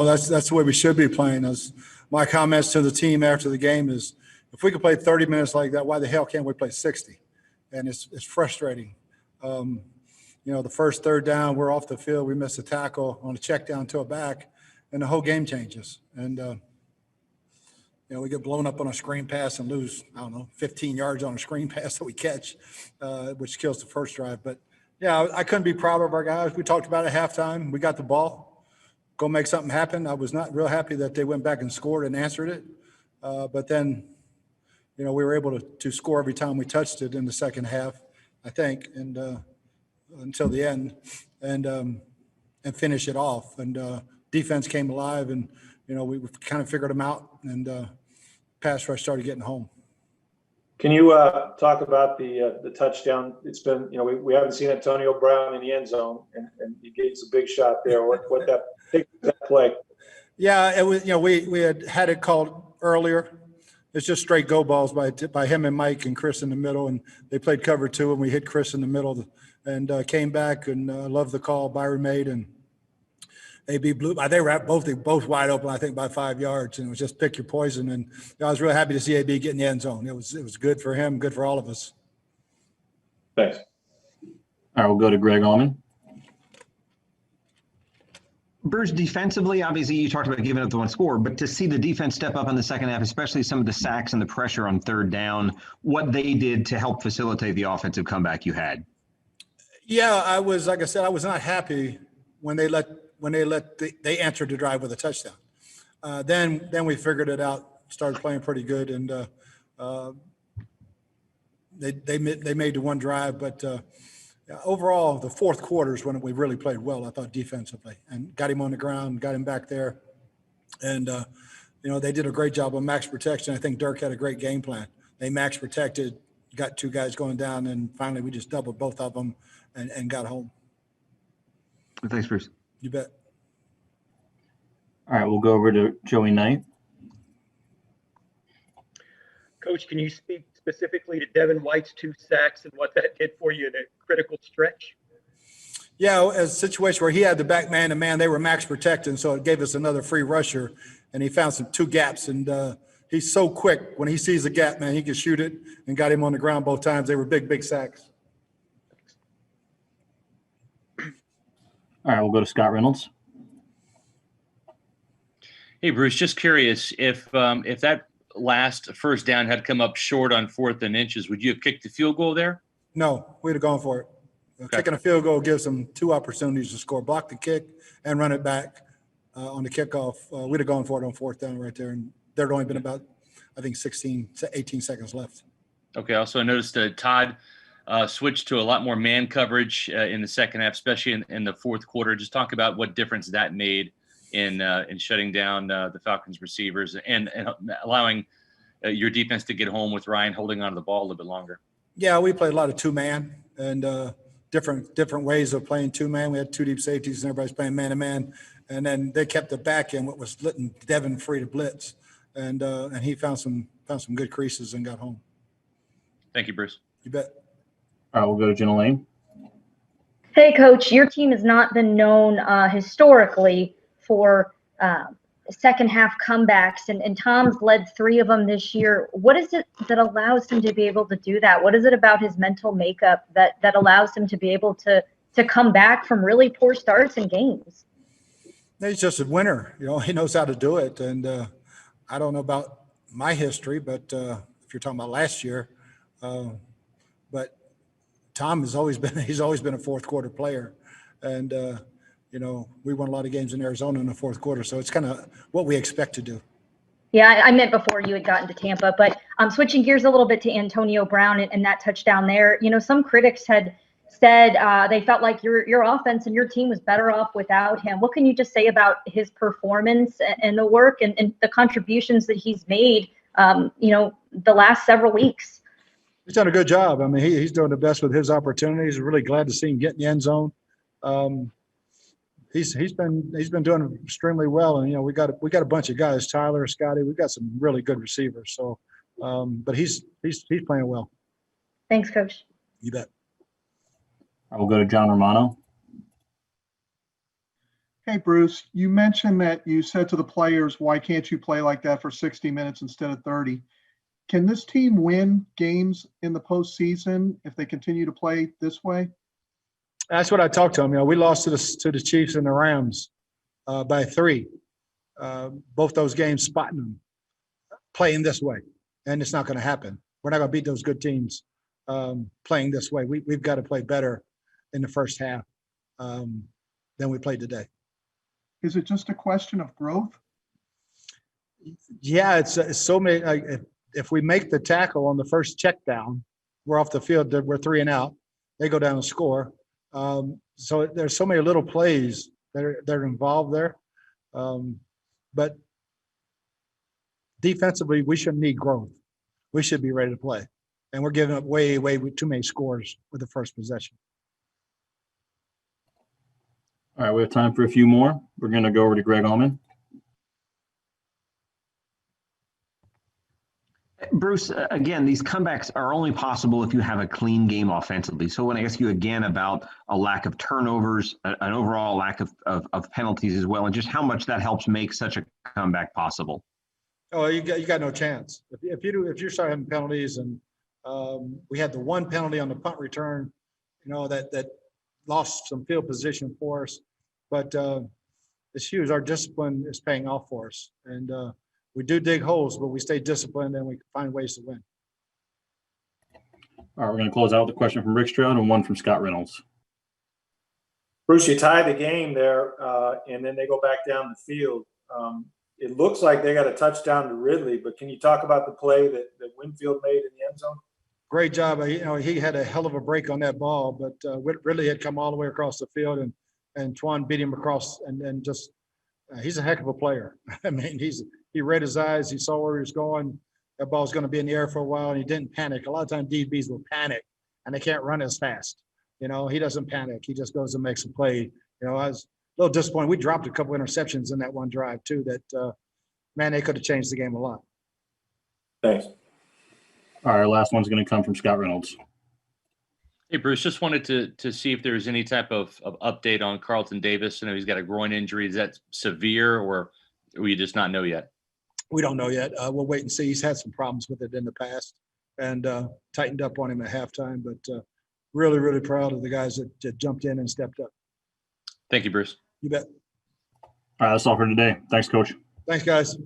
Well, that's the way we should be playing. As my comments to the team after the game is, if we could play 30 minutes like that, why the hell can't we play 60? And it's frustrating. The first third down, we're off the field. We miss a tackle on a check down to a back, and the whole game changes. And we get blown up on a screen pass and lose, 15 yards on a screen pass that we catch, which kills the first drive. But, yeah, I couldn't be prouder of our guys. We talked about it at halftime. We got the ball. Go make something happen. I was not real happy that they went back and scored and answered it. But then, we were able to score every time we touched it in the second half, I think, and until the end, and finish it off. And defense came alive, and, we kind of figured them out, and pass rush started getting home. Can you talk about the touchdown? It's been, we haven't seen Antonio Brown in the end zone, and he gets a big shot there. What that play? Yeah, it was. We had it called earlier. It's just straight go balls by him and Mike and Chris in the middle, and they played cover 2, and we hit Chris in the middle, and came back and loved the call Byron made, and AB blew. They were both wide open, I think, by 5 yards, and it was just pick your poison. And I was really happy to see AB get in the end zone. It was good for him, good for all of us. Thanks. All right, we'll go to Greg Allman. Bruce, defensively, obviously you talked about giving up the one score, but to see the defense step up in the second half, especially some of the sacks and the pressure on third down, what they did to help facilitate the offensive comeback you had. Yeah, like I said, I was not happy when they answered the drive with a touchdown. Then we figured it out, started playing pretty good, and they made the one drive, but overall, the fourth quarter is when we really played well, I thought, defensively, and got him on the ground, got him back there. And, they did a great job on max protection. I think Dirk had a great game plan. They max protected, got 2 guys going down, and finally we just doubled both of them and got home. Thanks, Bruce. You bet. All right, we'll go over to Joey Knight. Coach, can you speak specifically to Devin White's 2 sacks and what that did for you in a critical stretch? Yeah, a situation where he had the back man to man, they were max protecting, so it gave us another free rusher, and he found 2 gaps, and he's so quick. When he sees a gap, man, he can shoot it, and got him on the ground both times. They were big sacks. All right, we'll go to Scott Reynolds. Hey, Bruce, just curious if that last first down had come up short on 4th and inches, would you have kicked the field goal there? No, we'd have gone for it. Okay. Kicking a field goal gives them 2 opportunities to score, block the kick and run it back on the kickoff. We'd have gone for it on 4th down right there, and there'd only been about, I think, 18 seconds left. Okay. Also, I noticed Todd switched to a lot more man coverage in the second half, especially in the fourth quarter. Just talk about what difference that made in shutting down the Falcons receivers and allowing your defense to get home with Ryan holding on to the ball a little bit longer. Yeah, we played a lot of 2-man and different ways of playing 2-man. We had 2 deep safeties and everybody's playing man-to-man. And then they kept the back end, what was letting Devin free to blitz. And he found some good creases and got home. Thank you, Bruce. You bet. All right, we'll go to Jenna Lane. Hey, Coach, your team has not been known historically for second half comebacks, and Tom's led 3 of them this year. What is it that allows him to be able to do that? What is it about his mental makeup that allows him to be able to come back from really poor starts in games? He's just a winner. He knows how to do it. And I don't know about my history, but if you're talking about last year, but Tom he's always been a fourth quarter player. And we won a lot of games in Arizona in the fourth quarter, so it's kind of what we expect to do. Yeah, I meant before you had gotten to Tampa, but switching gears a little bit to Antonio Brown and that touchdown there. Some critics had said they felt like your offense and your team was better off without him. What can you just say about his performance and the work and the contributions that he's made, the last several weeks? He's done a good job. I mean, he's doing the best with his opportunities. Really glad to see him get in the end zone. He's been doing extremely well, and we got a bunch of guys, Tyler, Scotty. We've got some really good receivers. So, but he's playing well. Thanks, Coach. You bet. I will go to John Romano. Hey, Bruce, you mentioned that you said to the players, why can't you play like that for 60 minutes instead of 30? Can this team win games in the postseason if they continue to play this way? That's what I talked to them. We lost to the Chiefs and the Rams by 3. Both those games spotting them playing this way, and it's not going to happen. We're not going to beat those good teams playing this way. We've got to play better in the first half than we played today. Is it just a question of growth? Yeah, it's so many. If we make the tackle on the first check down, we're off the field. We're 3 and out. They go down and score. So there's so many little plays that are involved there. But defensively, we shouldn't need growth. We should be ready to play. And we're giving up way too many scores with the first possession. All right, we have time for a few more. We're going to go over to Greg Allman. Bruce, again, these comebacks are only possible if you have a clean game offensively. So I want to ask you again about a lack of turnovers, an overall lack of penalties as well, and just how much that helps make such a comeback possible. Oh, you got no chance. If you start having penalties, and we had the one penalty on the punt return, that lost some field position for us. But it's huge. Our discipline is paying off for us. And we do dig holes, but we stay disciplined and we find ways to win. All right, we're going to close out with a question from Rick Stroud and one from Scott Reynolds. Bruce, you tie the game there, and then they go back down the field. It looks like they got a touchdown to Ridley, but can you talk about the play that Winfield made in the end zone? Great job. He had a hell of a break on that ball, but Ridley had come all the way across the field, and Twan beat him across, and just he's a heck of a player. I mean, he read his eyes. He saw where he was going. That ball was going to be in the air for a while, and he didn't panic. A lot of times DBs will panic, and they can't run as fast. He doesn't panic. He just goes and makes a play. I was a little disappointed. We dropped a couple interceptions in that one drive too that, man, they could have changed the game a lot. Thanks. All right, our last one's going to come from Scott Reynolds. Hey, Bruce, just wanted to see if there was any type of update on Carlton Davis. I know he's got a groin injury. Is that severe, or we just not know yet? We don't know yet. We'll wait and see. He's had some problems with it in the past and tightened up on him at halftime. But really, really proud of the guys that jumped in and stepped up. Thank you, Bruce. You bet. All right, that's all for today. Thanks, Coach. Thanks, guys.